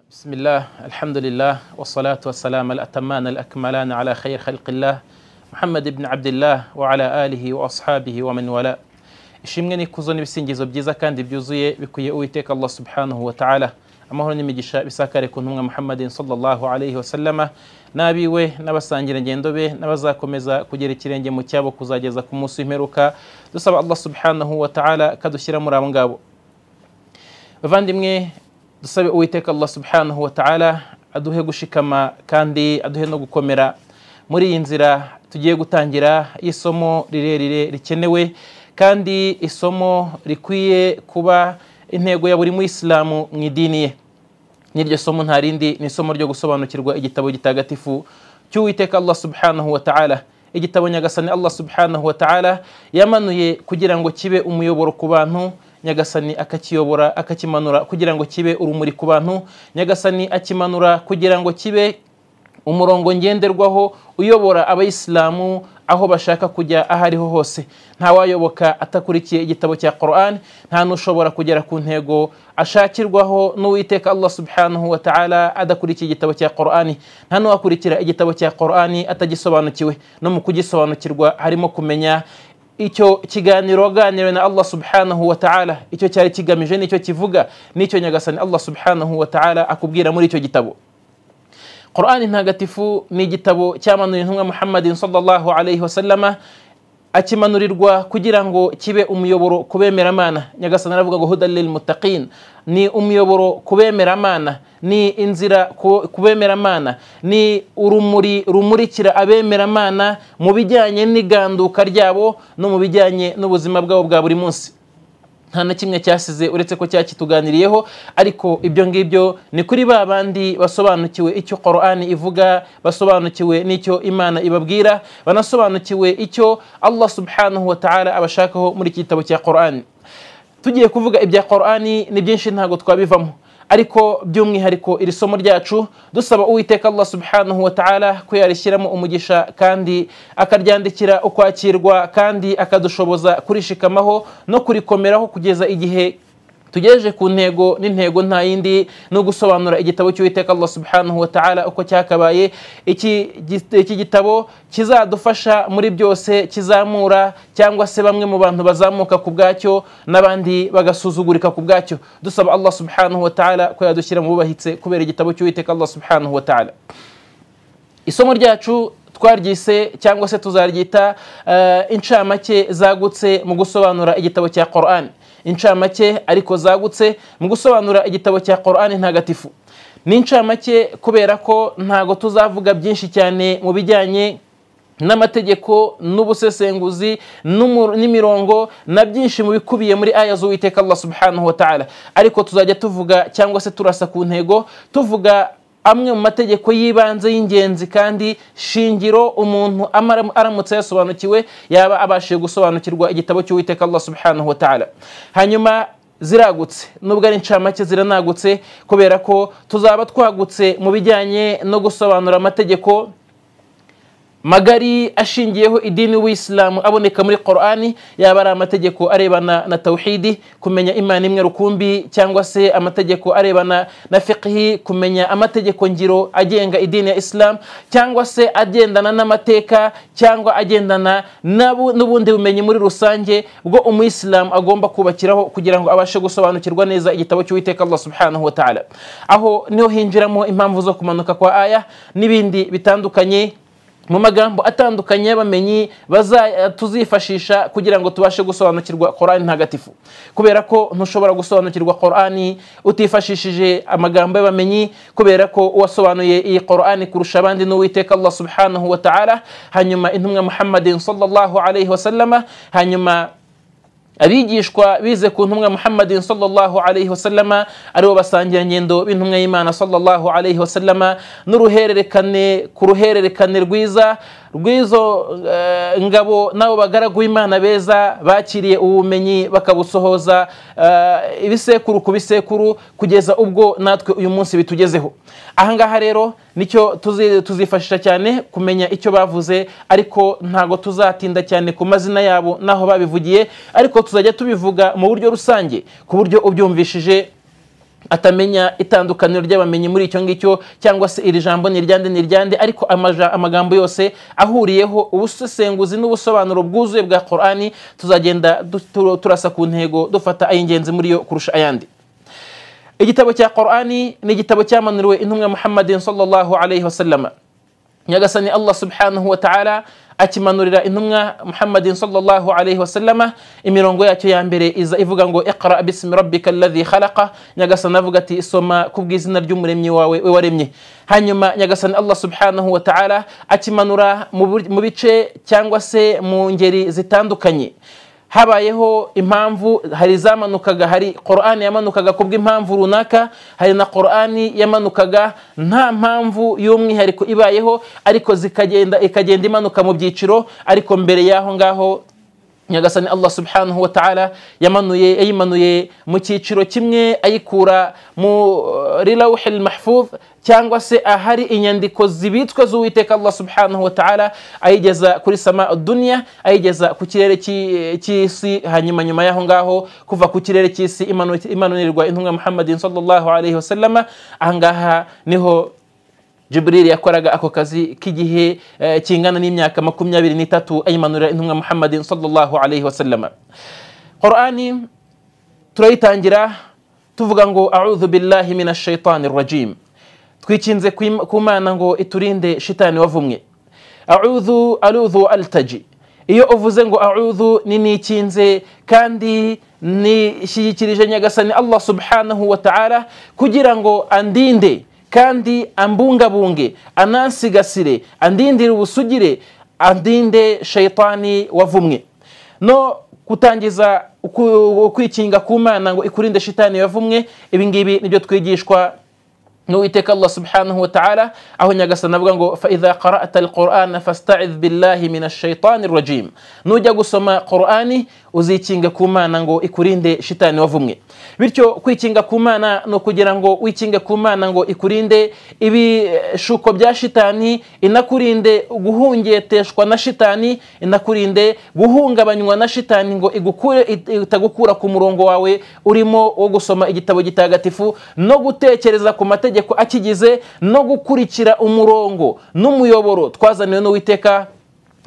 بسم الله الحمد لله والصلاة والسلام الأتمان الأكملان على خير خلق الله محمد بن عبد الله وعلى آله وأصحابه ومن ولا ishimwe n'ikuzo n'ibisingizo byiza kandi byuzuye bikuye Uwiteka Allah subhanahu wa ta'ala amahoro n'imigisha bisakare ku ntumwa Muhammadin sallallahu alayhi wa sallama nabiwe n'abasangira ngendo be n'abazakomeza kugera ikirenge mu cyabo kuzageza ku munsi w'imperuka dusaba Allah subhanahu wa ta'ala kadushyira muri abo ngabo. Bavandimwe, dusabe Uwiteka Allah subhanahu wa ta'ala aduhe gushikama kandi aduhe no gukomera muri iyi nzira tugiye gutangira isomo rirerire rikenewe kandi isomo rikwiye kuba intego ya buri muislamu mu idini ye. N'iryo somo nta rindi ni isomo ryo gusobanukirwa igitabo gitagatifu cy'Uwiteka Allah subhanahu wa ta'ala, igitabo nyagasani Allah subhanahu wa ta'ala yamanuye kugira ngo kibe umuyoboro ku bantu, nyagasani akakiyobora akakimanura kugira ngo kibe urumuri ku bantu, nyagasani akimanura kugira ngo kibe umurongo ngenderwaho uyobora abayisilamu aho bashaka kujya ahariho hose. Nta wayoboka atakurikiye igitabo cya Qur'an, nta nushobora kugera ku ntego ashakirwaho n'Uwiteka Allah subhanahu wa ta'ala adakurikiye igitabo cya Qur'an. Nta nuwakurikira igitabo cya Qur'an atagisobanukiwe, no mu kugisobanukirwa harimo kumenya icyo kiganiro waganiriwe na Allah subhanahu wa ta'ala, icyo cyari kigamije n'icyo kivuga, n'icyo nyagasani Allah subhanahu wa ta'ala akubwira muri icyo gitabo. Qur'ani ntagatifu ni igitabo cyamanuye intumwa Muhammadin sallallahu alayhi wa sallama, akimanurirwa kugira ngo kibe umuyoboro kubemera Imana. Nyagasani aravuga ngo hudan lil muttaqin, ni umuyoboro kubemera Imana, ni inzira kubemera Imana, ni urumuri rumurikira abemera Imana mu bijyanye n'iganduka ryabo no mu bijyanye n'ubuzima bwabo bwa buri munsi. Nta na kimwe cyasize uretse ko cyakituganiriyeho, ariko ibyo ngibyo ni kuri ba bandi basobanukiwe icyo Qur'ani ivuga, basobanukiwe n'icyo Imana ibabwira, banasobanukiwe icyo Allah subhanahu wa ta'ala abashakaho muri iki gitabo cya Qur'ani. Tugiye kuvuga ibya Qur'ani ni byinshi ntago twabivamo, ariko by'umwihariko iri somo ryacu dusaba Uwiteka Allah subhanahu wa ta'ala ko yarishyiramo umugisha kandi akaryandikira ukwakirwa kandi akadushoboza kurishikamaho no kurikomeraho kugeza igihe tugejeje ku ntego, n'intego nta yindi no gusobanura igitabo cy'Uwiteka Allah subhanahu wa ta'ala uko cyakabaye. Iki gitabo kizadufasha muri byose, kizamura cyangwa se bamwe mu bantu bazamuka ku bwacyo n'abandi bagasuzugurika ku bwacyo. Dusaba Allah subhanahu wa ta'ala ko yadushyira mu bubahitse kubera igitabo cy'Uwiteka Allah subhanahu wa ta'ala. Isomo ryacu twaryise cyangwa se tuzaryita incamake zagutse mu gusobanura igitabo cya Qur'an. Incamake ariko zagutse mu gusobanura igitabo cya Qur'an ntagatifu. Ni incamake kubera ko ntago tuzavuga byinshi cyane mu bijyanye n'amategeko n'ubusesenguzi n'imirongo na byinshi mu bikubiye muri aya z'Uwiteka Allah subhanahu wa ta'ala, ariko tuzajya tuvuga cyangwa se turasa ku ntego, tuvuga amwe mu mategeko y'ibanze y'ingenzi kandi shingiro umuntu aramutse yasobanukiwe yaba abashije gusobanukirwa igitabo cy'Uwiteka Allah subhanahu wa ta'ala. Hanyuma ziragutse, nubwo ari incamake ziranagutse kubera ko tuzaba twagutse mu bijyanye no gusobanura amategeko magari ashingiyeho idini w'Islamu aboneka muri Qur'ani, yaba ari amategeko arebana na tawhidi, kumenya Imana imwe rukumbi, cyangwa se amategeko arebana na fiqhi, kumenya amategeko ngiro agenga idini ya Islam, cyangwa se agendana n'amateka, cyangwa agendana n'ubundi bumenyi muri rusange bwo umuyisilamu agomba kubakiraho kugira ngo abashe gusobanukirwa neza igitabo cy'Uwiteka Allah subhanahu wa ta'ala. Aho niho hinjiramo impamvu zo kumanuka kwa aya n'ibindi bitandukanye mu magambo atandukanye y'abamenyi tuzifashisha kugira ngo tubashe gusobanukirwa Qur'ani ntagatifu. Kubera ko ntushobora gusobanukirwa Qur'ani utifashishije amagambo y'abamenyi, kubera ko uwasobanuye iyi Qur'ani kurusha abandi n'Uwiteka Allah subhanahu wa ta'ala, hanyuma intumwa Muhammadin sallallahu alayhi wa sallama, hanyuma abigishwa bize ku ntumwa Muhammadin sallallahu alayhi wa sallama aribo basangira ngendo b'intumwa y'Imana sallallahu alayhi wa sallama, n'uruhererekane ku ruhererekane rw'izo ngabo nabo bagaragu Imana beza bakiriye ubumenyi bakabusohoza ibisekuru ku bisekuru kugeza ubwo natwe uyu munsi bitugezeho. Ahangaha rero nicyo tuzifashisha cyane kumenya icyo bavuze, ariko ntago tuzatinda cyane ku mazina yabo naho babivugiye, ariko tuzajya tubivuga mu buryo rusange ku buryo ubyumvishije atamenya itandukaniro ry'abamenyi muri icyo ngicyo, cyangwa se iri jambo ni iryande, ariko amagambo yose ahuriyeho ubusesenguzi n'ubusobanuro bwuzuye bwa Qur'ani, tuzagenda turasa ku ntego dufata ay'ingenzi muri yo kurusha ayandi. Igitabo cya Qur'ani ni igitabo cyamanuriwe intumwa Muhammadin sallallahu alayhi wa sallam. Nyagasani Allah subhanahu wa ta'ala akimanurira intumwa Muhammadin sallallahu alayhi wa sallama, imirongo yacyo ya mbere iza ivuga ngo iqra bismi rabbika alladhi khalaqa. Nyagasani avuga ati soma kubw'izina ry'umuremyi wawe we waremye. Hanyuma Nyagasani Allah subhanahu wa ta'ala akimanura mu bice cyangwa se mu ngeri zitandukanye. Habayeho impamvu, hari zamanukaga, hari Qur'ani yamanukaga kubw'impamvu runaka, hari na Qur'ani yamanukaga nta mpamvu y'umwihariko ibayeho, ariko ikagenda imanuka mu byiciro. Ariko mbere yaho ngaho Nyagasani Allah subhanahu wa ta'ala yayimanuye mu cyiciro kimwe, ayikura muri lawhil mahfuz, cyangwa se ahari inyandiko zibitswe z'Uwiteka Allah subhanahu wa ta'ala, ayigeza kuri sama dunya, ayigeza ku kirere cy'isi. Hanyuma nyuma yaho ngaho kuva ku kirere cy'isi imanurirwa intumwa Muhammadin sallallahu alayhi wa sallama. Ahangaha niho Jibril yakoraga ako kazi k'igihe kingana n'imyaka 23 ayimanurira intumwa Muhammadin sallallahu alayhi wa sallama. Qur'ani turayitangira tuvuga ngo a'udhu billahi minash shaitanir rajim, twikinze ku Mana ngo iturinde shitani wavumwe. A'udhu altaji, iyo uvuze ngo a'udhu ni nikinze kandi nishyikirije Nyagasani Allah subhanahu wa ta'ala kugira ngo andinde kandi ambungabunge, anansigasire, andindire ubusugire, andinde shaitani wavumwe. No kutangiza kwikinga ku Mana ngo ikurinde shitani wavumwe, ibi ngibi nibyo twigishwa n'Uwiteka Allah subhanahu wa ta'ala, aho Nyagasani avuga ngo fa idha qara'ta al-Qur'ana fasta'idh billahi minash shaitanir rajim. Nujya gusoma Qur'ani uzikinga ku Mana ngo ikurinde shitani wavumwe. Bityo kwikinga ku Mana no kugira ngo wikinge ku Mana ngo ikurinde ibishuko bya shitani, inakurinde guhungeteshwa na shitani, inakurinde guhungabanywa na shitani, ngo itagukura ku murongo wawe urimo wo gusoma igitabo gitagatifu no gutekereza ku mategeko akigize, no gukurikira umurongo n'umuyoboro twazaniwe n'Uwiteka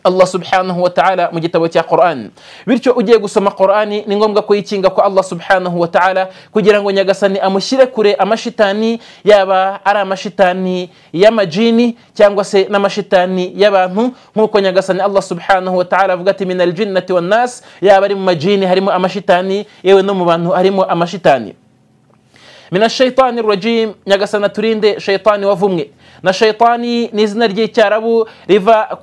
Allah subhanahu wa ta'ala mu gitabo cya Qur'an. Bityo ugiye gusoma Qur'ani ni ngombwa kuyikinga ko Allah subhanahu wa ta'ala, kugira ngo Nyagasani amushyire kure amashitani, yaba ari amashitani y'amajini cyangwa se n'amashitani y'abantu, nk'uko Nyagasani Allah subhanahu wa ta'ala avuga ati minal jinnati wan nas, yaba ari mu majini harimo amashitani, yewe no mu bantu harimo amashitani. Minash shaitanir rajim, Nyagasani turinde shaitani wavumwe. Na shaitani ni izina ry'icyarabu riva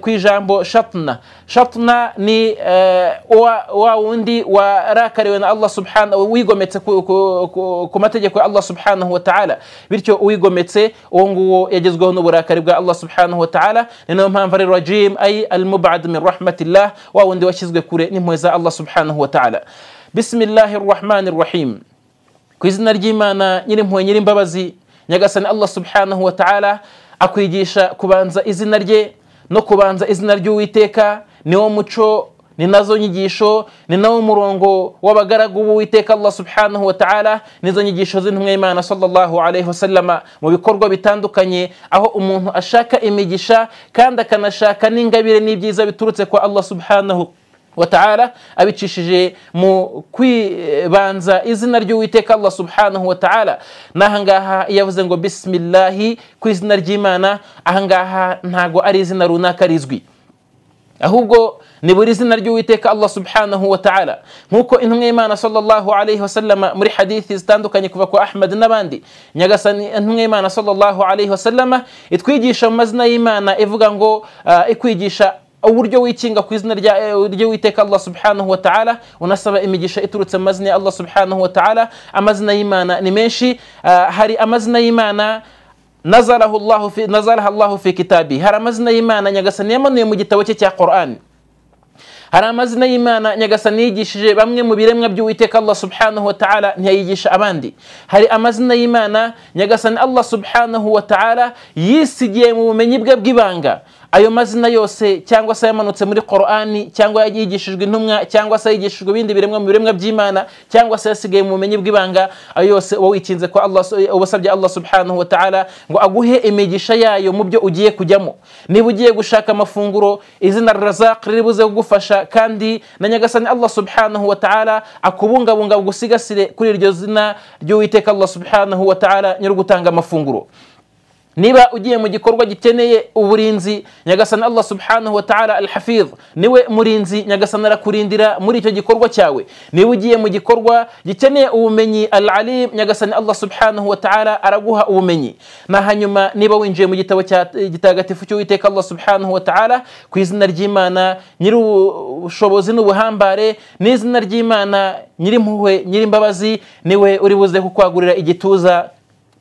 ku ijambo shatna. Shatna ni wa wundi warakariwe na Allah subhanahu, wigometse ku mategeko ya Allah subhanahu wa ta'ala. Bityo uwigometse uwo nguwo yagezweho n'uburakari bwa Allah subhanahu wa ta'ala. Ni nayo mpamvu ari rajim, ay al-mub'ad min rahmatillah, wa wundi washyizwe kure n'impuhwe za Allah subhanahu wa ta'ala. Bismillahir rahmanir rahim, ku izina ry'Imana nyirimpuhwe nyirimbabazi. Nyagasani Allah subhanahu wa ta'ala akwigisha kubanza izina rye no kubanza izina ry'Uwiteka, niwo muco, ni nazo nyigisho, ni nawo murongo w'abagaragu b'Uwiteka Allah subhanahu wa ta'ala, nizo nyigisho z'intumwa y'Imana sallallahu alayhi wa sallama mu bikorwa bitandukanye, aho umuntu ashaka imigisha kandi akanashaka n'ingabire n'ibyiza biturutse kwa Allah subhanahu wa ta'ala, abicishije mu kwibanza izina ry'Uwiteka Allah subhanahu wa ta'ala. Nahangaha yavuze ngo bismillahi, ku izina ry'Imana, ahangaha ntago ari izina runaka rizwi, ahubwo ni buri izina ry'Uwiteka Allah subhanahu wa ta'ala, nkuko intumwa y'Imana sallallahu alayhi wa sallama muri hadithi zitandukanye kuva kwa Ahmad n'abandi, Nyagasani intumwa y'Imana sallallahu alayhi wa sallama itwigisha mu mazina y'Imana, ivuga ngo ikwigisha uburyo wikinga ku izina ry'Uwiteka Allah subhanahu wa ta'ala, unasaba imigisha iturutse mu mazina ya Allah subhanahu wa ta'ala. Amazina y'Imana ni menshi, hari amazina y'Imana nazalaha Allah fi kitabi, hari amazina y'Imana Nyagasani yamanuye mu gitabo cye cya Qur'an. Hari amazina y'Imana Nyagasani yigishije bamwe mu biremwa by'Uwiteka Allah subhanahu wa ta'ala, ntiyayigisha abandi. Hari amazina y'Imana Nyagasani Allah subhanahu wa ta'ala yisigiye mu bumenyi bwe bw'ibanga, ayo mazina yose cyangwa se yamanutse muri Qur'ani cyangwa yigishijwe intumwa cyangwa se yigishijwe ibindi biremwa mu biremwa by'Imana cyangwa se yasigaye mu bumenyi bw'ibanga, ayo yose uba wikinze ko Allah ubasabye Allah subhanahu wa ta'ala ngo aguhe imigisha yayo mu byo ugiye kujyamo. Niba ugiye gushaka amafunguro, izina Razaq riribuze kugufasha, kandi na Nyagasani Allah subhanahu wa ta'ala akubungabunga gusigasire kuri iryo zina ry'Uwiteka Allah subhanahu wa ta'ala nyiri gutanga amafunguro. Niba ugiye mu gikorwa gikeneye uburinzi, Nyagasani Allah subhanahu wa ta'ala al-Hafiz niwe murinzi, Nyagasani arakurindira muri icyo gikorwa cyawe. Niba ugiye mu gikorwa gikeneye ubumenyi, al-Alim, Nyagasani Allah subhanahu wa ta'ala araguha ubumenyi. Na hanyuma niba winjiye mu gitabo gitagatifu cy'Uwiteka Allah subhanahu wa ta'ala ku izina ry'Imana nyiri ubushobozi n'ubuhambare, n'izina ry'Imana nyiri impuhwe nyiri imbabazi, niwe uri buze kukwagurira igituza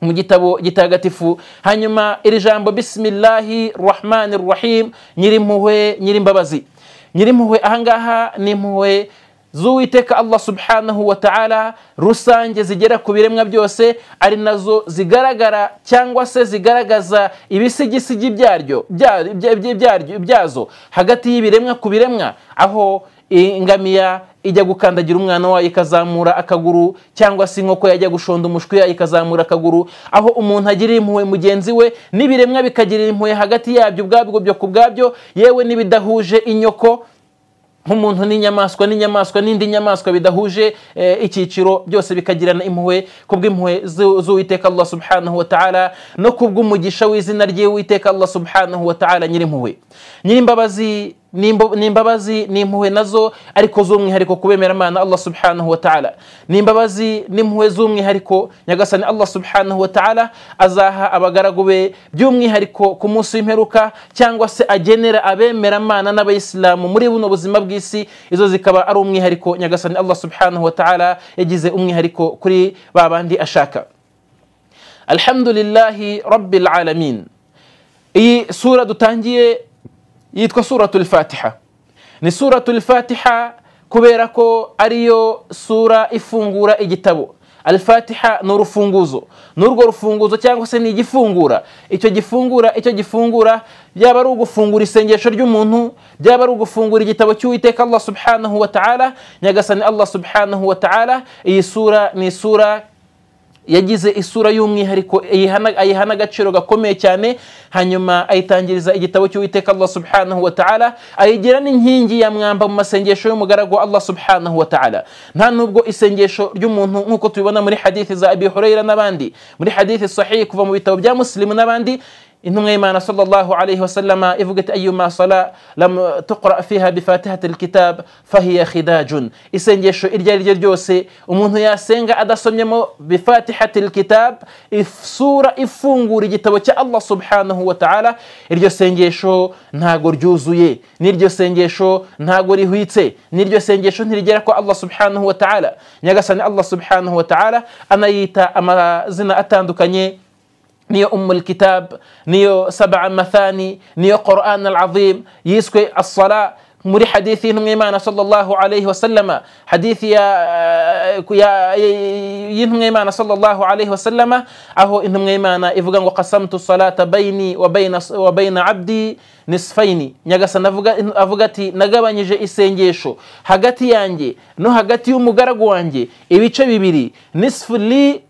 mu gitabo gitagatifu. Hanyuma iri jambo bismillahi rahmanir rahim, nyiri impuhwe nyiri imbabazi. Nyiri impuhwe ahangaha ni impuhwe z'Uwiteka Allah subhanahu wa ta'ala rusange zigera ku biremwa byose, ari nazo zigaragara cyangwa se zigaragaza ibisigisigi byazo hagati y'ibiremwa ku biremwa, aho ingamiya ijya gukandagira umwana wayo ikazamura akaguru, cyangwa se inkoko yajya gushonda umushwi yayo ikazamura akaguru, aho umuntu agirira impuhwe mugenzi we, n'ibiremwa bikagirira impuhwe hagati yabyo ubwabyo byo ku bwabyo, yewe n'ibidahuje inyoko nk'umuntu n'inyamaswa n'indi nyamaswa bidahuje icyiciro, byose bikagirana impuhwe kubw'impuhwe z'Uwiteka Allah subhanahu wa ta'ala no kubw'umugisha w'izina ry'Uwiteka Allah subhanahu wa ta'ala nyiri impuhwe. Nyiri imbabazi n'imbabazi n'impuhwe nazo ariko z'umwihariko kubemeramana Allah subhanahu wa ta'ala. N'imbabazi n'impuhwe z'umwihariko Nyagasani Allah subhanahu wa ta'ala azaha abagaragu be by'umwihariko ku munsi w'imperuka, cyangwa se agenera abemeramana n'abayisilamu muri buno buzima bw'isi. Izo zikaba ari umwihariko Nyagasani Allah subhanahu wa ta'ala yagize umwihariko kuri babandi ashaka. Alhamdulillahi rabbil alamin. Iyi sura dutangiye yitwa suratul Fatiha. Ni suratul Fatiha kubera ko ariyo sura ifungura igitabo. Al-Fatiha ni urufunguzo, n'urwo rufunguzo cyangwa se ni igifungura. Icyo gifungura byaba ari ugufungura isengesho ry'umuntu, byaba ari ugufungura igitabo cy'Uwiteka Allah subhanahu wa ta'ala. Nyagasani Allah subhanahu wa ta'ala iyi sura ni sura yagize isura y'umwihariko, ayihana agaciro gakomeye cyane, hanyuma ayitangiriza igitabo cy'Uwiteka Allah subhanahu wa ta'ala, ayigira n'inkingi ya mwamba mu masengesho y'umugaragu wa Allah subhanahu wa ta'ala. Nta nubwo isengesho ry'umuntu nk'uko tubibona muri hadithi za Abi Hurayra n'abandi, muri hadithi sahih kuva mu bitabo bya Muslim n'abandi, intumwa y'Imana sallallahu alayhi wa sallama ivuga ati ayyuma sala lam tuqra fiha bi fatihatil kitab fahiya khidajun. Isengesho iryo ari ryo ryose umuntu yasenga adasomyemo bi fatihatil kitab, sura ifungura igitabo cya Allah subhanahu wa ta'ala, iryo sengesho ntago ryuzuye, n'iryo sengesho ntago rihwitse, n'iryo sengesho ntirigera ko Allah subhanahu wa ta'ala. Nyagasani Allah subhanahu wa ta'ala anayita amazina atandukanye, niyo Kitab, niyo Sab'a Mathani, niyo Qur'an al-Azim, yiswe as-Sala. Muri hadithi y'intumwa y'Imana sallallahu alayhi wa sallama, hadithi y'intumwa y'Imana sallallahu alayhi wa sallama, aho intumwa y'Imana ivuga ngo qasamtu salata bayni wa bayna abdi nisfaini. Nyagasani avuga ati nagabanyije isengesho hagati yanjye no hagati y'umugaragu wanjye ibice bibiri, nisfu li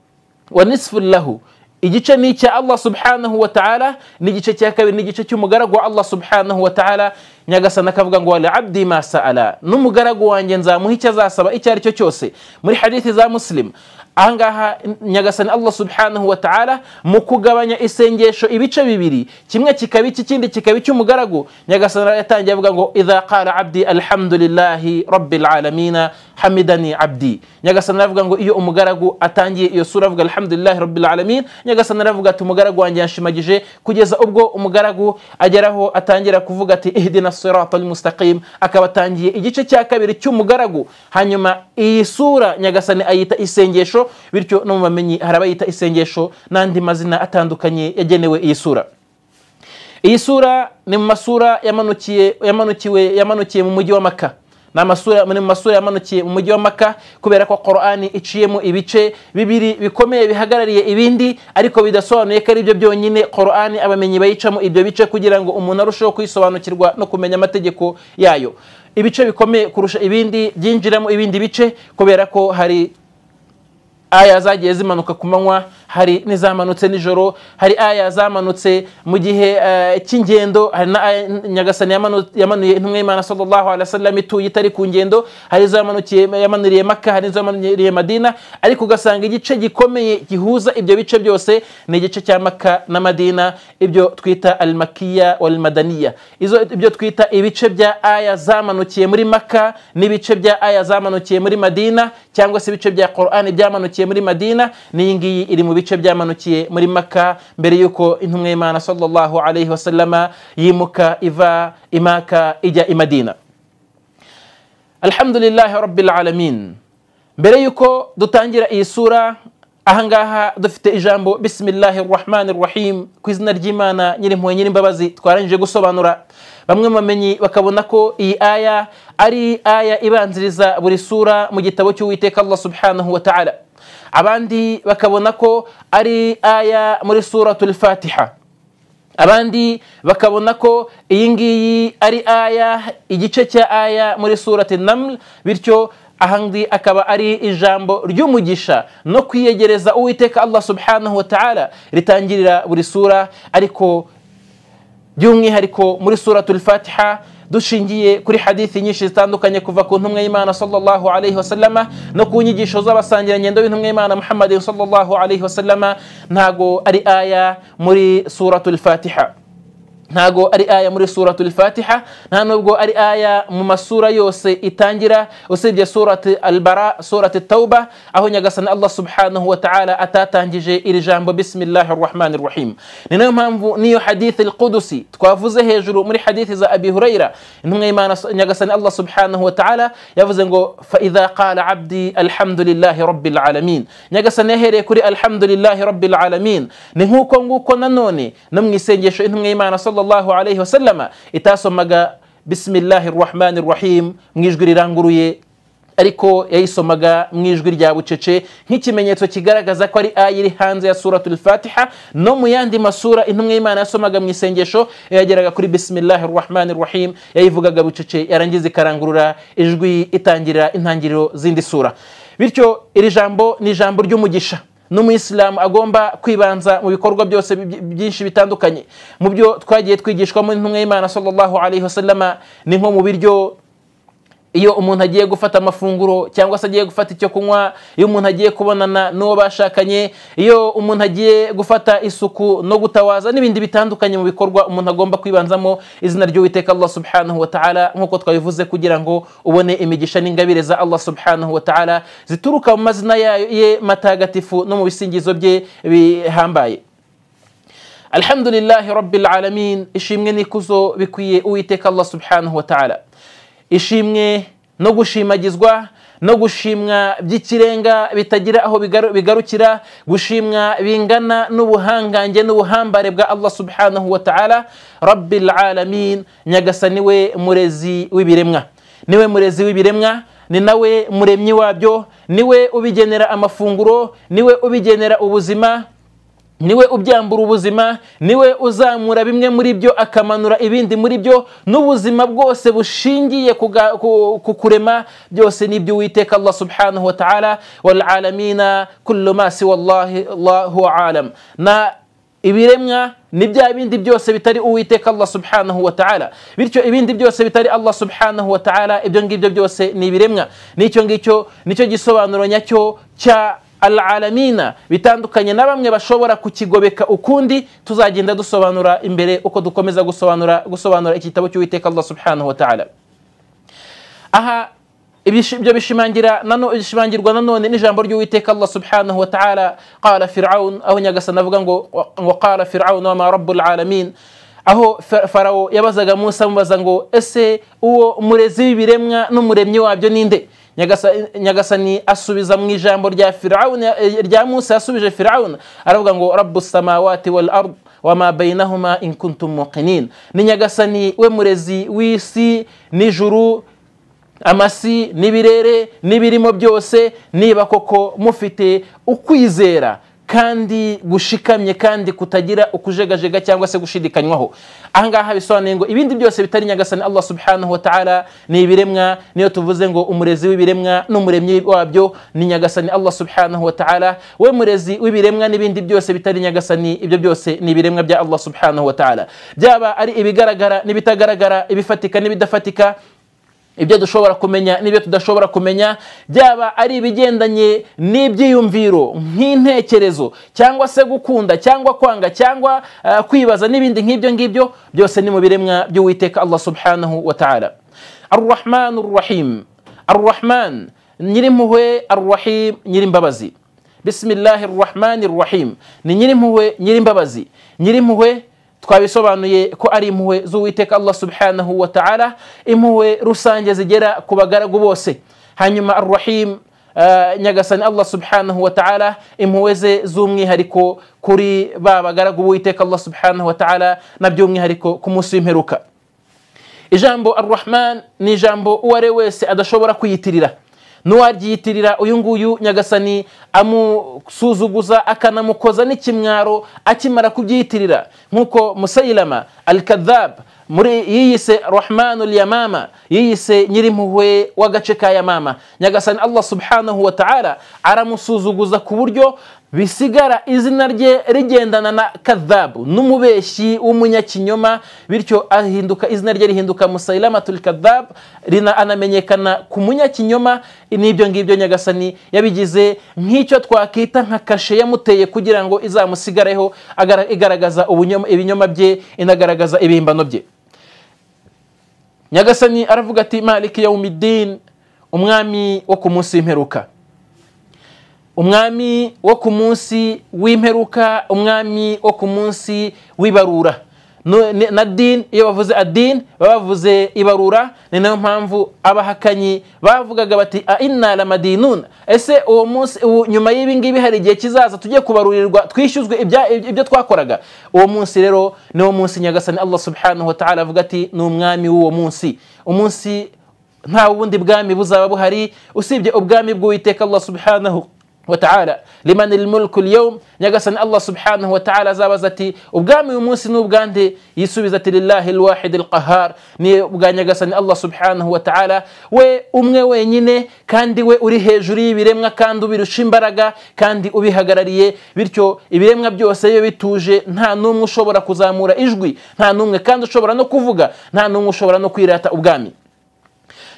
wa nisfu lahu. Igice ni icya Allah subhanahu wa ta'ala, n'igice cya kabiri n'igice cy'umugaragu wa Allah subhanahu wa ta'ala. Nyagasani akavuga ngo wala abdi ma sa'ala, n'umugaragu wanjye nzamuha icyo azasaba icyo ari cyo cyose. Muri hadithi za Muslim ahangaha Nyagasani Allah subhanahu wa ta'ala mu kugabanya isengesho ibice bibiri, kimwe kikaba ikindi kikaba icy'umugaragu, Nyagasani yatangiye avuga ngo idha qala abdi alhamdulillahi rabbil alamin hamidani abdi. Nyagasani avuga ngo iyo umugaragu atangiye iyo sura avuga alhamdulillahi rabbil alamin, Nyagasani avuga ati umugaragu wanjye yanshimagije, kugeza ubwo umugaragu ageraho atangira kuvuga ati ihdina siratal mustaqim, akaba atangiye igice cya kabiri cy'umugaragu. Hanyuma iyi sura Nyagasani ayita isengesho, bityo no mu bamenyi harabayita isengesho n'andi mazina atandukanye yagenewe iyi sura. Iyi sura ni mu masura yamanukiye mu mujyi wa Makka. n'amasura muri masura yamanukiye mu mujyi wa Makka kubera ko Qur'ani iciyemo ibice bibiri bikomeye bihagarariye ibindi ariko bidasobanuye ko ari byo byonyine. Qur'ani abamenyi bayicamo ibyo bice kugira ngo umuntu arusheho kwisobanukirwa no kumenya amategeko yayo. Ibice bikomeye kurusha ibindi byinjiramo ibindi bice kubera ko hari aya zagiye zimanuka ku manywa, hari nizamanutse nijoro, hari aya zamanutse mu gihe cy'ingendo, hari na aya Nyagasani yamanuye intumwa y'Imana sallallahu alaihi wasallam ituye itari ku ngendo, hari yamanuriye Makka, hari yamanuriye Madina, ariko ugasanga igice gikomeye gihuza ibyo bice byose ni igice cya Makka na Madina, ibyo twita al-Makkiya wal-Madaniya. Ibyo twita ibice bya aya zamanukiye muri Makka n'ibice bya aya zamanukiye muri Madina, cyangwa se ibice bya Qur'ani byamanukiye muri Madina, ni ngiyi iri mu bice byamanukiye muri Makka mbere yuko intumwa y'Imana sallallahu alayhi wasallama yimuka iva i Makka ijya i Madina. Alhamdulillahi rabbil alamin. Mbere yuko dutangira iyi sura, ahangaha dufite ijambo bismillahir rahmanir rahim, ku izina ry'Imana nyirimpuhwe nyirimbabazi. Twarangije gusobanura, bamwe bamenyi bakabona ko iyi aya ari aya ibanziriza buri sura mu gitabo cy'Uwiteka Allah subhanahu wa ta'ala, abandi bakabona ko ari aya muri suratul Fatiha, abandi bakabona ko iyi ngiyi ari aya igice cya aya muri surati Naml, bityo ahandi akaba ari ijambo ry'umugisha no kwiyegereza Uwiteka Allah subhanahu wa ta'ala ritangirira buri sura. Ariko by'umwihariko muri suratul Fatiha dushingiye kuri hadithi nyinshi zitandukanye kuva ku ntumwa y'Imana sallallahu alayhi wasallama no ku nyigisho z'abasangirangendo b'intumwa y'Imana Muhammad sallallahu alayhi wasallama, ntago ari aya muri suratul Fatiha, ntago ari aya muri suratul Fatiha, nta nubwo ari aya mu masura yose itangira usibye surati al-Bara, surati Tauba, aho Nyagasani Allah subhanahu wa ta'ala atatangije iri jambo bismillahir rahmanir rahim. Ni nayo mpamvu niyo hadithi al-Qudusi twavuze hejuru muri hadithi za Abi Huraira, intumwa y'Imana Nyagasani Allah subhanahu wa ta'ala yavuze ngo fa idha qala abdi alhamdulillahi rabbil alamin. Nyagasani yahereye kuri alhamdulillahi rabbil alamin. Ni nkuko nguko nanone no mu isengesho intumwa y'Imana sallallahu alayhi wasallama itasomaga bismillahir rahmanir rahim mu ijwi riranguruye, ariko yayisomaga mu ijwi rya bucece nk'ikimenyetso kigaragaza ko ari aya iri hanze ya suratul Fatiha. No mu yandi masura intumwa y'Imana yasomaga mu isengesho yageraga kuri bismillahir rahmanir rahim, yayivugaga bucece, yarangiza ikarangurura ijwi itangira intangiriro zindi sura. Bityo iri jambo ni ijambo ry'umugisha n'umuyisilamu agomba kwibanza mu bikorwa byose byinshi bitandukanye. Mu byo twagiye twigishwa mu ntumwa y'Imana sallallahu alayhi wasallama ni nko mu biryo, iyo umuntu agiye gufata amafunguro cyangwa se agiye gufata icyo kunywa, iyo umuntu agiye kubonana n'uwo bashakanye, iyo umuntu agiye gufata isuku no gutawaza n'ibindi bitandukanye mu bikorwa umuntu agomba kwibanzamo izina ry'Uwiteka Allah subhanahu wa ta'ala, nk'uko twabivuze, kugira ngo ubone imigisha n'ingabire za Allah subhanahu wa ta'ala zituruka mu mazina ye matagatifu no mu bisingizo bye bihambaye. Alhamdulillahi rabbil alamin. Ishimwe n'ikuzo bikwiye Uwiteka Allah subhanahu wa ta'ala, ishimwe no gushimagizwa no gushimwa by'ikirenga bitagira aho bigarukira, gushimwa bingana n'ubuhangange n'ubuhambare bwa Allah subhanahu wa ta'ala. Rabbil alamin, Nyagasani we murezi w'ibiremwa, niwe murezi w'ibiremwa, ni nawe muremyi wabyo, niwe ubigenera amafunguro, niwe ubigenera ubuzima, niwe ubyambura ubuzima, niwe uzamura bimwe muri byo akamanura ibindi muri byo, n'ubuzima bwose bushingiye ku kurema byose nibyo Uwiteka Allah subhanahu wa ta'ala. Wal alamina kullu ma siwa Allahu alam. Na ibiremwa ni bya bindi byose bitari Uwiteka Allah subhanahu wa ta'ala. Bityo ibindi byose bitari Allah subhanahu wa ta'ala, ibyo ngibyo byose ni ibiremwa. Nicyo gisobanuro nyacyo cya al-alamina, bitandukanye na bamwe bashobora kukigobeka ukundi. Tuzagenda dusobanura imbere uko dukomeza gusobanura igitabo cy'Uwiteka Allah subhanahu wa ta'ala. Aha ibyo bishimangirwa nanone n'ijambo ry'Uwiteka Allah subhanahu wa ta'ala. Qala Fir'aun, aho Nyagasani avuga ngo qala Fir'aun wa ma rabbul alamin, aho Farawo yabazaga Musa mubaza ngo ese uwo murezi w'ibiremwa n'umuremyi wabyo ninde? Nyagasani asubiza mu ijambo rya Musa yasubije Fir'aun, aravuga ngo rabbus samawati wal ard wa ma bainahuma in kuntum muqinin. Ni Nyagasani we murezi w'isi n'ijuru amasi n'ibirere n'ibirimo byose, niba koko mufite ukwizera kandi gushikamye kandi kutagira ukujegajega cyangwa se gushidikanywaho. Ahangaha bisobanuye ngo ibindi byose bitari nyagasani Allah subhanahu wa ta'ala ni ibiremwa. Niyo tuvuze ngo umurezi w'ibiremwa n'umuremyi wabyo ni nyagasani Allah subhanahu wa ta'ala. We murezi w'ibiremwa n'ibindi byose bitari nyagasani, ibyo byose ni ibiremwa bya Allah subhanahu wa ta'ala, byaba ari ibigaragara n'ibitagaragara, ibifatika n'ibidafatika, ibyo dushobora kumenya n'ibyo tudashobora kumenya, byaba ari ibigendanye n'ibyiyumviro nk'intekerezo cyangwa se gukunda cyangwa kwanga cyangwa kwibaza n'ibindi nk'ibyo ngibyo, byose ni mu biremwa by'Uwiteka Allah subhanahu wa ta'ala. Ar-Rahmanur Rahim, Ar-Rahman nyirimpuhwe, Ar-Rahim nyirimbabazi. Bismillahir Rahmanir Rahim, ni nyirimpuhwe nyirimbabazi. Nyirimpuhwe twabisobanuye ko ari impuhwe z'Uwiteka Allah subhanahu wa ta'ala, impuhwe rusange zigera ku bagaragu bose. Hanyuma Ar-Rahim, nyagasani Allah subhanahu wa ta'ala, impuhwe ze z'umwihariko kuri ba bagaragu b'Uwiteka Allah subhanahu wa ta'ala, na by'umwihariko ku munsi w'imperuka. Ijambo Ar-Rahman ni ijambo uwo ari wese adashobora kuyitirira. Nuwaryiyitirira uyu nguyu nyagasani amusuzuguza akanamukoza n'ikimwaro akimara kubyiyitirira, nkuko Musailama al-Kadhab muri yiyise Rahmanul Yamama, yiyise nyirimpuhwe w'agace ka Yamama. Nyagasani Allah subhanahu wa ta'ala aramusuzuguza ku buryo bisigara izina rye rigendana na Kadhab, n'umubeshyi w'umunyakinyoma, bityo ahinduka izina rye rihinduka Musailamatul Kadhab, anamenyekana ku munyakinyoma. N'ibyo ngibyo nyagasani yabigize nk'icyo twakita nka kashe yamuteye kugira ngo izamusigareho, igaragaza ibinyoma bye, inagaragaza ibihimbano bye. Nyagasani aravuga ati Maliki Yawmiddin, umwami wo ku munsi w'imperuka, umwami wo ku munsi w'imperuka, umwami wo ku munsi w'ibarura. Na din, iyo bavuze adin baba bavuze ibarura. Ni nayo mpamvu abahakanyi bavugaga bati inna lamadinun, ese uwo munsi nyuma y'ibi ngibi hari igihe kizaza tujye kubarurirwa twishyuzwe ibyo twakoraga. Uwo munsi rero ni wo munsi nyagasani Allah subhanahu wa ta'ala avuga ati ni umwami w'uwo munsi. Umunsi nta bundi bwami buzaba buhari usibye ubwami bw'Uwiteka Allah subhanahu wa ta'ala. Liman al-mulku al-yawm, nyagasani Allah subhanahu wa ta'ala azabaza ati ubwami uyu munsi n'ubwande, yisubiza ati lillahi al-wahid al-qahhar, ni ubwa nyagasani Allah subhanahu wa ta'ala, we umwe wenyine kandi we uri hejuru y'ibiremwa kandi ubirusha imbaraga kandi ubihagarariye. Bityo ibiremwa byose iyo bituje nta numwe ushobora kuzamura ijwi, nta numwe kandi ushobora no kuvuga, nta numwe ushobora no kwirata ubwami.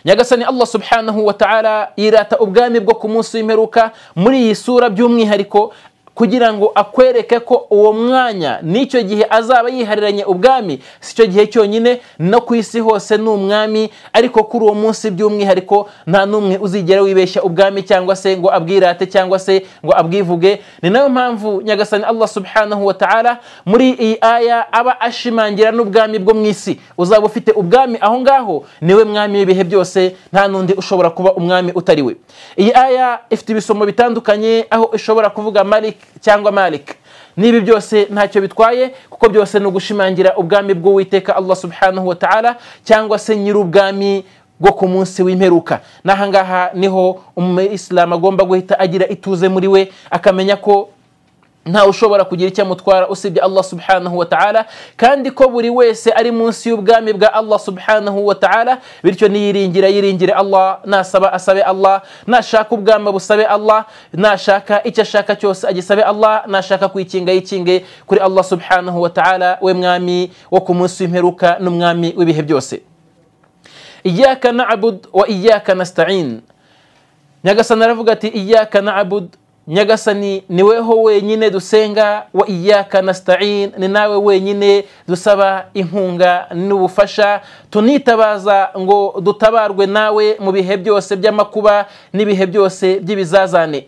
Nyagasani Allah subhanahu wa ta'ala yirata ubwami bwo ku munsi w'imperuka muri iyi sura by'umwihariko, kugira ngo akwereke ko uwo mwanya n'icyo gihe azaba yihariranye ubwami si cyo gihe cyonyine, no ku isi hose ni umwami, ariko kuri uwo munsi by'umwihariko nta n'umwe uzigera wibeshya ubwami cyangwa se ngo abwirate cyangwa se ngo abwivuge. Ni nayo mpamvu nyagasani Allah subhanahu wa ta'ala muri iyi aya aba ashimangira n'ubwami bwo mu isi. Uzaba ufite ubwami aho ngaho, niwe mwami w'ibihe byose, nta n'undi ushobora kuba umwami utari we. Iyi aya ifite ibisomo bitandukanye, aho ishobora kuvuga Malik cyangwa Malik. Nibi byose ntacyo bitwaye, kuko byose ni ugushimangira ubwami bw'Uwiteka Allah subhanahu wa ta'ala, cyangwa se nyir'ubwami bwo ku munsi w'imperuka. N'ahangaha niho umuyisilamu agomba guhita agira ituze muri we, akamenya ko nta ushobora kugira icyo amutwara usibye Allah subhanahu wa ta'ala, kandi ko buri wese ari munsi y'ubwami bwa Allah subhanahu wa ta'ala. Bityo yiringire Allah, nasaba asabe Allah, nashaka ubwami busabe Allah, nashaka icyo ashaka cyose agisabe Allah, nashaka kwikinga yikinge kuri Allah subhanahu wa ta'ala, we mwami wo ku munsi w'imperuka n'umwami w'ibihe byose. Iyyaka na'bud wa iyyaka nasta'in. Nyagasani aravuga ati iyyaka na'bud, nyagasani ni weho wenyine dusenga, wa iyyaka nasta'in, ni nawe wenyine dusaba inkunga n'ubufasha, tunitabaza ngo dutabarwe nawe mu bihe byose by'amakuba n'ibihe byose by'ibizazane.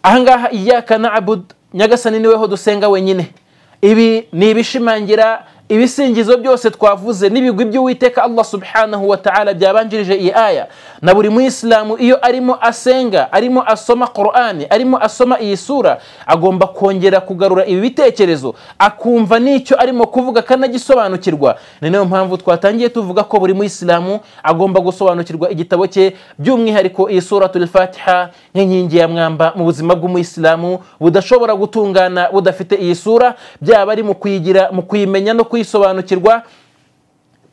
Ahangaha iyyaka na'bud, nyagasani ni weho dusenga wenyine. Ibi ni ibishimangira ibisingizo byose twavuze n'ibigwi by'Uwiteka Allah subhanahu wa ta'ala byabanjirije iyi aya. Na buri muislamu iyo arimo asenga, arimo asoma Qur'ani, arimo asoma iyi sura, agomba kongera kugarura ibi bitekerezo, akumva n'icyo arimo kuvuga kanagisobanukirwa. Ni nayo mpamvu twatangiye tuvuga ko buri muislamu agomba gusobanukirwa igitabo cye, by'umwihariko iyi suratul Fatiha nk'inkingi ya mwamba mu buzima bw'umuislamu budashobora gutungana budafite iyi sura, byaba ari mu kuyigira, mu kuyimenya no kuyisobanukirwa,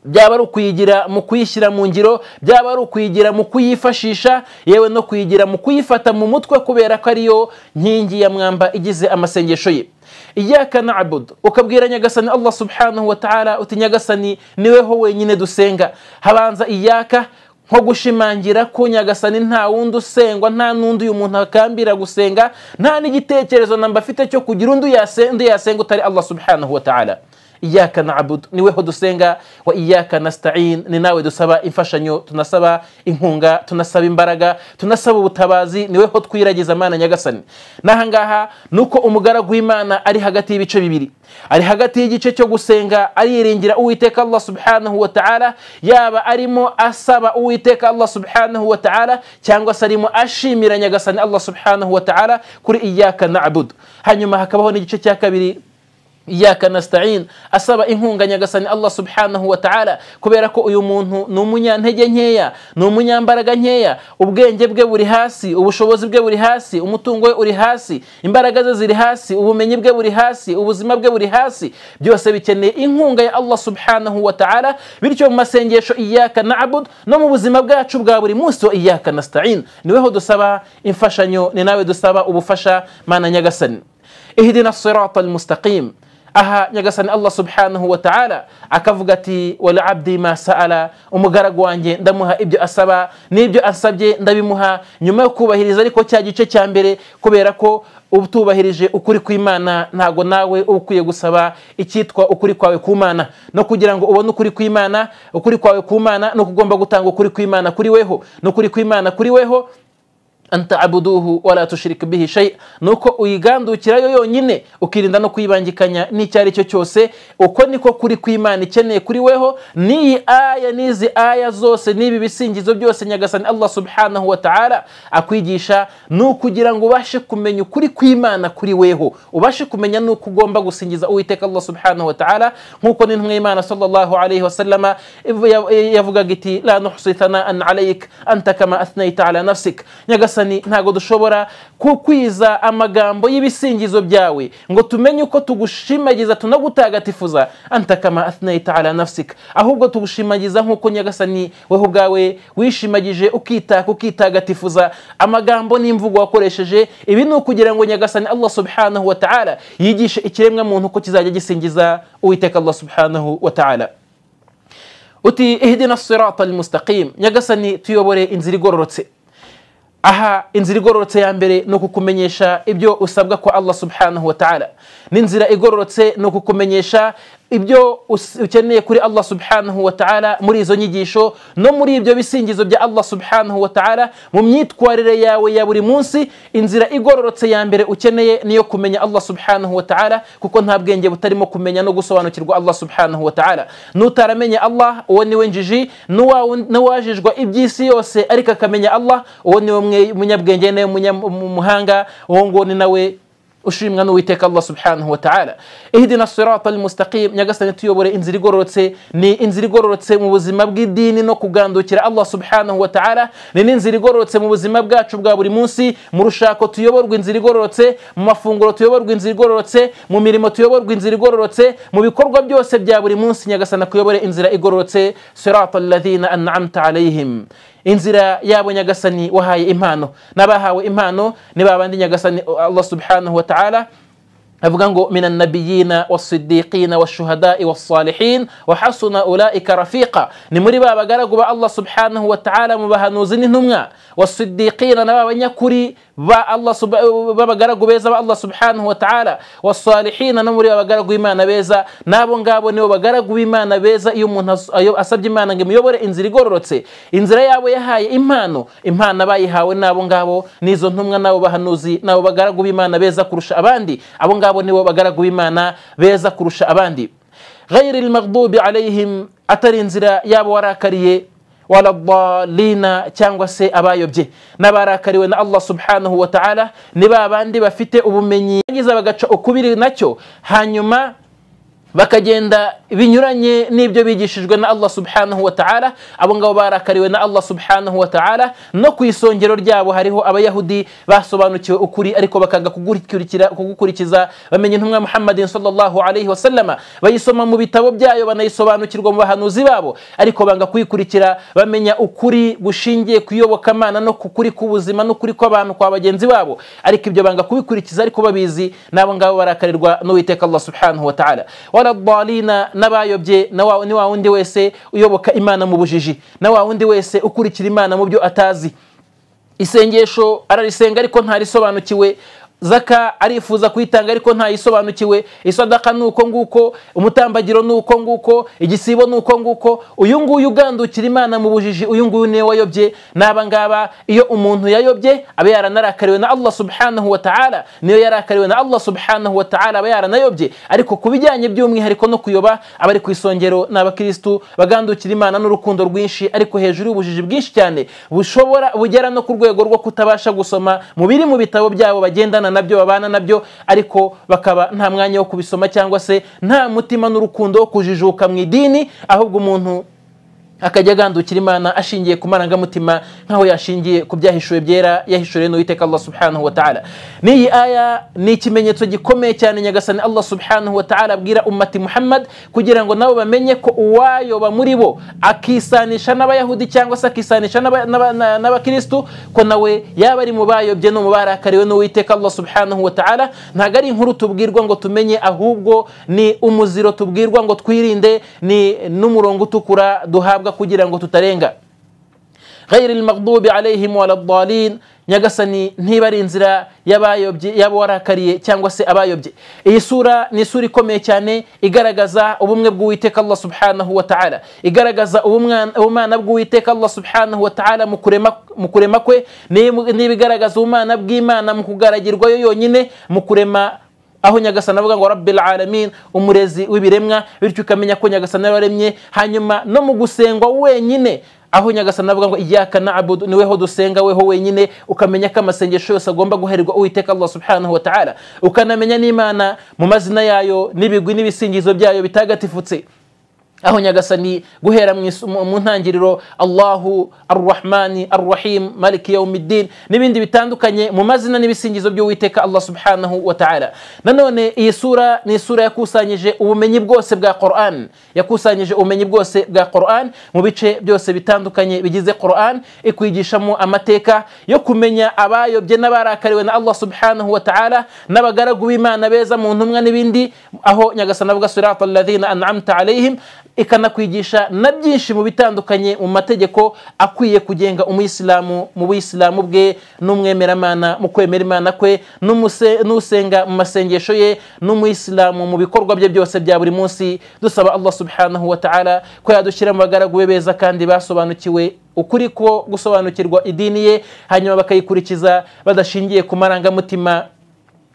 byaba ari ukuyigira mu kuyishyira mu ngiro, byaba ari ukuyigira mu kuyifashisha, yewe no kuyigira mu kuyifata mu mutwe, kubera ko ariyo nkingi ya mwamba igize amasengesho ye. Iyyaka na'budu, ukabwira nyagasani Allah subhanahu wa ta'ala uti nyagasani niweho wenyine dusenga. Habanza iyyaka nko gushimangira ko nyagasani nta wundi usengwa, nta n'undi uyu muntu akambira gusenga, nta n'igitekerezo namba afite cyo kugira undi yasenga utari Allah subhanahu wa ta'ala. Iyyaka na'budu, niweho dusenga, wa iyyaka nasta'in, ni nawe dusaba imfashanyo, tunasaba inkunga, tunasaba imbaraga, tunasaba ubutabazi, niweho twiragiza Mana nyagasani. Nahangaha nuko umugaragu w'Imana ari hagati y'ibice bibiri, ari hagati y'igice cyo gusenga ariringira Uwiteka Allah subhanahu wa ta'ala, yaba arimo asaba Uwiteka Allah subhanahu wa ta'ala, cyangwa se arimo ashimira nyagasani Allah subhanahu wa ta'ala kuri iyyaka na'budu. Hanyuma hakabaho n'igice cya kabiri, iyyaka nasta'in, asaba inkunga nyagasani Allah subhanahu wa ta'ala, kubera ko uyu muntu ni umunyantege nkeya, ni umunyambaraga nkeya, ubwenge bwe buri hasi, ubushobozi bwe buri hasi, umutungo we uri hasi, imbaraga ze ziri hasi, ubumenyi bwe buri hasi, ubuzima bwe buri hasi, byose bikeneye inkunga ya Allah subhanahu wa ta'ala. Bityo mu masengesho iyyaka na'budu no mu buzima bwacu bwa buri munsi wa iyyaka nasta'in, niweho dusaba imfashanyo, ni nawe dusaba ubufasha Mana nyagasani. Ihdina as-siratal mustaqim, aha nyagasani Allah subhanahu wa ta'ala akavuga ati wala abdi ma sa'ala, umugaragu wanjye ndamuha ibyo asaba, n'ibyo asabye ndabimuha, nyuma yo kubahiriza ariko cya gice cya mbere, kubera ko ubutubahirije ukuri kw'Imana ntago nawe ukwiye gusaba icyitwa ukuri kwawe ku Mana. No kugira ngo ubone ukuri kw'Imana, ukuri kwawe ku Mana, no kugomba gutanga ukuri kw'Imana kuri weho, no kuri kw'Imana kuri weho, anta abuduhu wala tushrik bihi shay, nuko uyigandukirayo yonyine ukirinda no kuyibangikanya n'icyari cyo cyose. Uko niko kuri kw'Imana ikeneye kuri weho. Ni aya, nizi aya zose, nibi bisingizo byose nyagasani Allah subhanahu wa ta'ala akwigisha, nukugira ngo ubashe kumenya ukuri kw'Imana kuri weho, ubashe kumenya nuko ugomba gusingiza Uwiteka Allah subhanahu wa ta'ala, nkuko n'intumwa y'Imana sallallahu alayhi wa sallama yavugaga iti la nuhsi thana'an alayk anta kama athnayta ala nafsik, nyagasani ntago dushobora kukwiza amagambo y'ibisingizo byawe ngo tumenye uko tugushimagiza tunagutagatifuza, anta kama athnayta ala nafsik, ahubwo tugushimagiza nkuko nyagasani weho ubwawe wishimagije ukitagatifuza. Amagambo n'imvugo wakoresheje, ibi ni ukugira ngo nyagasani Allah subhanahu wa ta'ala yigishe ikiremwa muntu ko kizajya gisingiza Uwiteka Allah subhanahu wa ta'ala. Uti ihdina as-siratal mustaqim, nyagasani tuyobore inzira igororotse. Aha inzira igororotse ya mbere no kukumenyesha ibyo usabwa kwa Allah subhanahu wa ta'ala, n'inzira igororotse no kukumenyesha ibyo ukeneye kuri Allah subhanahu wa ta'ala muri izo nyigisho no muri ibyo bisingizo bya Allah subhanahu wa ta'ala mu myitwarire yawe ya buri munsi. Inzira igororotse ya mbere ukeneye niyo kumenya Allah subhanahu wa ta'ala, kuko nta bwenge butarimo kumenya no gusobanukirwa Allah subhanahu wa ta'ala. Nutaramenya Allah, uwo niwe njiji, n'uwajijwa iby'isi yose ariko akamenya Allah, uwo niwe munyabwenge, niwe muhanga, uwo ngo ni nawe ushimwa n'Uwiteka Allah subhanahu wa ta'ala. Ihdina as-siratal mustaqim, nyagasani tuyobore inzira igororotse. Ni inzira igororotse mu buzima bw'idini no kugandukira Allah subhanahu wa ta'ala, ni inzira igororotse mu buzima bwacu bwa buri munsi, mu rushako tuyoborwa inzira igororotse, mu mafunguro tuyoborwa inzira igororotse, mu mirimo tuyoborwa inzira igororotse, mu bikorwa byose bya buri munsi nyagasani kuyobore inzira igororotse. Siratal ladhina an'amta alayhim, inzira yabo nyagasani wahaye impano, n'abahawe impano ni babandi nyagasani Allah subhanahu wa ta'ala avuga ngo minan nabiyina was-siddiqina wash-shuhada'i was-salihin wa hasuna ulaika rafiqa, ni muri babagaragu ba Allah subhanahu wa ta'ala mu bahanuzi n'intumwa, was-siddiqina n'abanyakuri ba Allah babagaragu beza ba Allah subhanahu wa ta'ala, was-salihina no muri babagaragu b'Imana beza, nabo ngabo nibo bagaragu b'Imana beza. Iyo umuntu asabye Imana ngo imuyobore inzira igororotse, inzira yabo yahaye impano, impano bayihawe nabo ngabo nizo ntumwa, nabo bahanuzi, nabo bagaragu b'Imana beza kurusha abandi, abo ngabo nibo bagaragu b'Imana beza kurusha abandi. ghayril maghdubi alayhim, atari inzira yabo warakariye, wala dhalina, cyangwa se abayobye. N'abarakariwe na Allah subhanahu wa ta'ala ni babandi bafite ubumenyi bagize bagaca ukubiri nacyo, hanyuma bakagenda binyuranye n'ibyo bigishijwe na Allah subhanahu wa ta'ala. Abo ngabo barakariwe na Allah subhanahu wa ta'ala. No ku isongero ryabo hariho abayahudi basobanukiwe ukuri ariko bakanga kugukurikiza, bamenye intumwa Muhammadin sallallahu alayhi wa sallama, bayisoma mu bitabo byayo, banayisobanukirwa mu bahanuzi babo, ariko banga kuyikurikira, bamenya ukuri gushingiye kuyobokamana no kukuri k'ubuzima n'ukuri kw'abantu kwa bagenzi babo, ariko ibyo banga kubikurikiza ariko babizi. Nabo ngabo barakarirwa n'Uwiteka Allah subhanahu wa ta'ala. Wala dhalina, n'abayobye ni wa wundi wese uyoboka Imana mu bujiji, na wa wundi wese ukurikira Imana mu byo atazi. Isengesho ararisenga ariko ntarisobanukiwe, zaka arifuza kuyitanga ariko ntayisobanukiwe, isadaka nuko nguko, umutambagiro nuko nguko, igisibo nuko nguko. Uyu nguyu ugandukira Imana mu bujiji, uyu nguyu niwe wayobye. N'aba ngaba iyo umuntu yayobye aba yaranarakariwe na Allah subhanahu wa ta'ala, niyo yarakariwe na Allah subhanahu wa ta'ala aba yaranayobye. Ariko kubijyanye by'umwihariko no kuyoba, abari ku isongero n'abakristu bagandukira Imana n'urukundo rwinshi, ariko hejuru y'ubujiji bwinshi cyane bugera no ku rwego rwo kutabasha gusoma mu biri mu bitabo byabo bagendana nabyo, babana nabyo, ariko bakaba nta mwanya wo kubisoma, cyangwa se nta mutima n'urukundo wo kujijuka mu idini, ahubwo umuntu akajya agandukira Imana ashingiye ku marangamutima nkaho yashingiye ku byahishuwe byera yahishuriwe n'Uwiteka Allah subhanahu wa ta'ala. N'iyi aya ni ikimenyetso gikomeye cyane Nyagasani Allah subhanahu wa ta'ala abwira ummati Muhammad, kugira ngo nabo bamenye ko uwayoba muri bo akisanisha n'abayahudi cyangwa se akisanisha n'abakristu, ko nawe yaba ari mu bayobye no mu barakariwe n'Uwiteka Allah subhanahu wa ta'ala. Ntago ari inkuru tubwirwa ngo tumenye, ahubwo ni umuziro tubwirwa ngo twirinde, ni n'umurongo utukura duhabwa kugira ngo tutarenga. Ghayril maghdubi alayhim wala dhalin, Nyagasani ntibari inzira y'abayobye, yabo warakariye cyangwa se abayobye. Iyi sura ni sura ikomeye cyane, igaragaza ubumwe bw'Uwiteka Allah subhanahu wa ta'ala, igaragaza ubumana bw'Uwiteka Allah subhanahu wa ta'ala mu kurema kwe, n'ibigaragaza ubumana bw'Imana mu kugaragirwa yo yonyine mu kurema, aho Nyagasani avuga ngo Rabbil alamin, umurezi w'ibiremwa, bityo ukamenya ko Nyagasani yaremye. Hanyuma no mu gusengwa wenyine, aho Nyagasani avuga ngo iyyaka na'budu, niweho dusenga weho wenyine, ukamenya ko amasengesho yose agomba guharirwa Uwiteka Allah subhanahu wa ta'ala, ukanamenya n'Imana mu mazina yayo n'ibigwi n'ibisingizo byayo bitagatifutse, aho Nyagasani guhera mu ntangiriro Allahu Ar-Rahmani Ar-Rahim Maliki Yawmiddin n'ibindi bitandukanye mu mazina n'ibisingizo by'Uwiteka Allah subhanahu wa ta'ala. Nanone iyi sura ni sura yakusanyije ubumenyi bwose bwa Qur'an, yakusanyije ubumenyi bwose bwa Qur'an mu bice byose bitandukanye bigize Qur'an, ikwigishamo amateka yo kumenya abayobye n'abarakariwe na Allah subhanahu wa ta'ala, n'abagaragu b'Imana beza mu ntumwa n'ibindi, aho Nyagasani avuga siratal ladhina an'amta alayhim, ikanakwigisha na byinshi mu bitandukanye mu mategeko akwiye kugenga umuyisilamu mu buyisilamu bwe, n'umwemeramana mu kwemera Imana kwe, n'usenga mu masengesho ye, n'umuyisilamu mu bikorwa bye byose bya buri munsi. Dusaba Allah subhanahu wa ta'ala ko yadushyira mu bagaragu be beza kandi basobanukiwe ukuri ko gusobanukirwa idini ye, hanyuma bakayikurikiza badashingiye ku marangamutima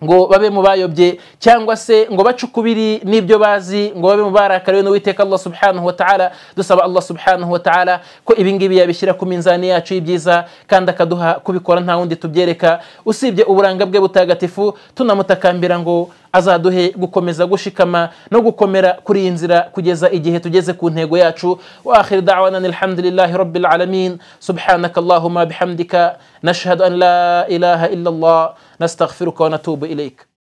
ngo babe mu bayobye, cyangwa se ngo bace ukubiri n'ibyo bazi, ngo babe mu barakariwe n'Uwiteka Allah subhanahu wa ta'ala. Dusaba Allah subhanahu wa ta'ala ko ibingibi yabishyira ku minzani yacu y'ibyiza, kandi akaduha kubikora nta wundi tubyereka usibye uburanga bwe butagatifu, tunamutakambira ngo azaduhe gukomeza gushikama no gukomera kuri iyi nzira kugeza igihe tugeze ku ntego yacu. Wa akhir da'wana alhamdulillahi rabbil alamin, subhanaka allahumma bihamdika, nashhadu an la ilaha illa Allah, nastaghfiruka wa natubu ilayk.